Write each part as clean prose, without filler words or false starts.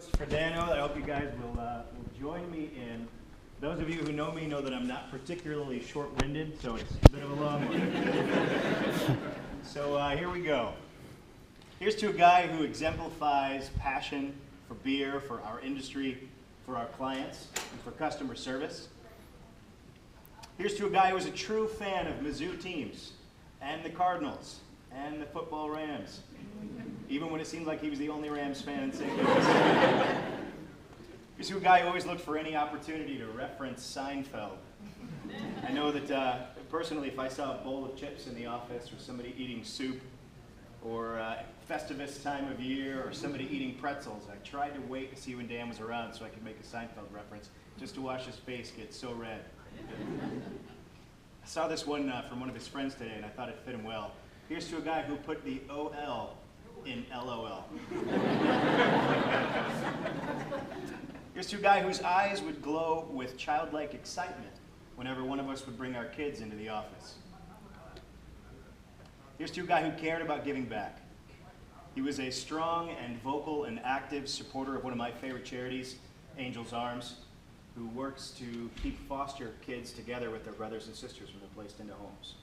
toast for Danno that I hope you guys will join me in. Those of you who know me know that I'm not particularly short-winded, so it's a bit of a long one. So here we go. Here's to a guy who exemplifies passion for beer, for our industry, for our clients, and for customer service. Here's to a guy who is a true fan of Mizzou teams, and the Cardinals, and the football Rams, even when it seemed like he was the only Rams fan in St. Louis. Here's to a guy who always looked for any opportunity to reference Seinfeld. I know that personally, if I saw a bowl of chips in the office, or somebody eating soup, or Festivus time of year, or somebody eating pretzels, I tried to wait to see when Dan was around so I could make a Seinfeld reference, just to watch his face get so red. I saw this one from one of his friends today, and I thought it fit him well. Here's to a guy who put the OL in LOL. Here's to a guy whose eyes would glow with childlike excitement whenever one of us would bring our kids into the office. Here's to a guy who cared about giving back. He was a strong and vocal and active supporter of one of my favorite charities, Angel's Arms, who works to keep foster kids together with their brothers and sisters when they're placed into homes.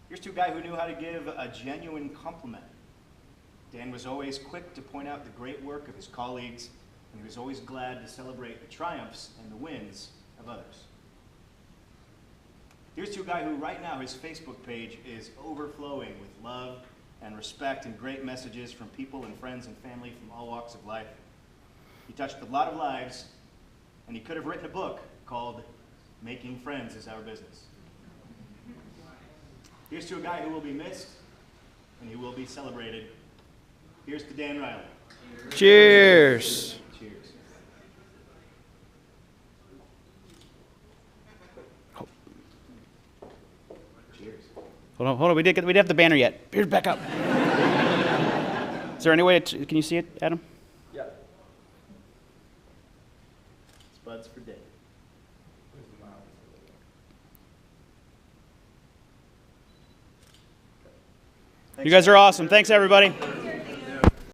Here's to a guy who knew how to give a genuine compliment. Dan was always quick to point out the great work of his colleagues, and he was always glad to celebrate the triumphs and the wins of others. Here's to a guy who right now his Facebook page is overflowing with love and respect and great messages from people and friends and family from all walks of life. He touched a lot of lives, and he could have written a book called Making Friends is Our Business. Here's to a guy who will be missed, and he will be celebrated. Here's to Dan Riley. Cheers. Cheers. Cheers. Hold on. We didn't have the banner yet. Here's back up. Is there any way? Can you see it, Adam? Yeah. Spuds for Dave. You guys are awesome. Thanks, everybody.